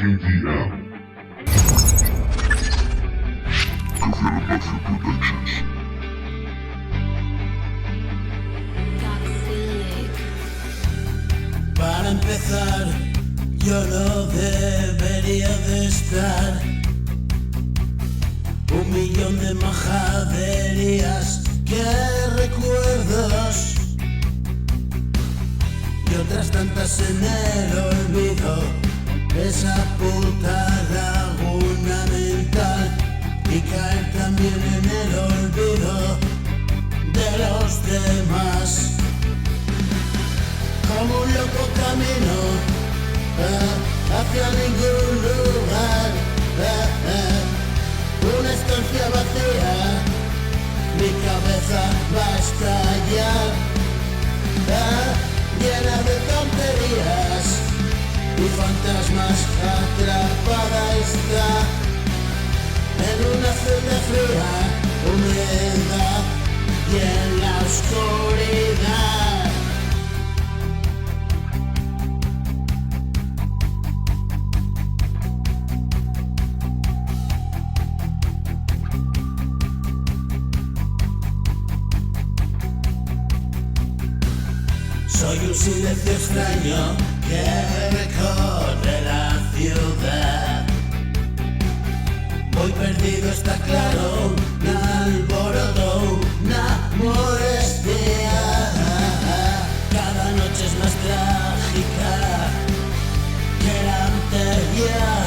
KDM. Develop Mafia Productions. Para empezar, yo no debería de estar. 1.000.000 de majaderías que recuerdos y otras tantas en el olvido. Esa puta laguna mental y caer también en el olvido de los demás. Como un loco camino hacia ningún lugar, una estancia vacía, mi cabeza va a estallar, llena de tonterías y fantasmas. Atrapada está en una celda fría, humedad y en la oscuridad. Soy un silencio extraño que recorre la ciudad. Muy perdido, está claro, un alboroto, una molestia. Cada noche es más trágica que la anterior.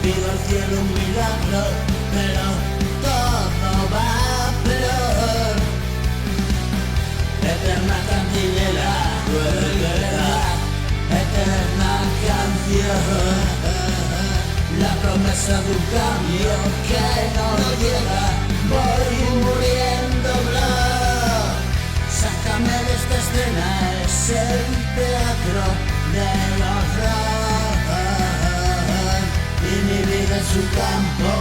Pido al cielo un milagro, pero todo va peor. Eterna cantinela, eterna canción. La promesa de un cambio que no llega. Voy muriendo, bla. Sácame de esta escena, es el teatro del horror. Y mi vida es un campo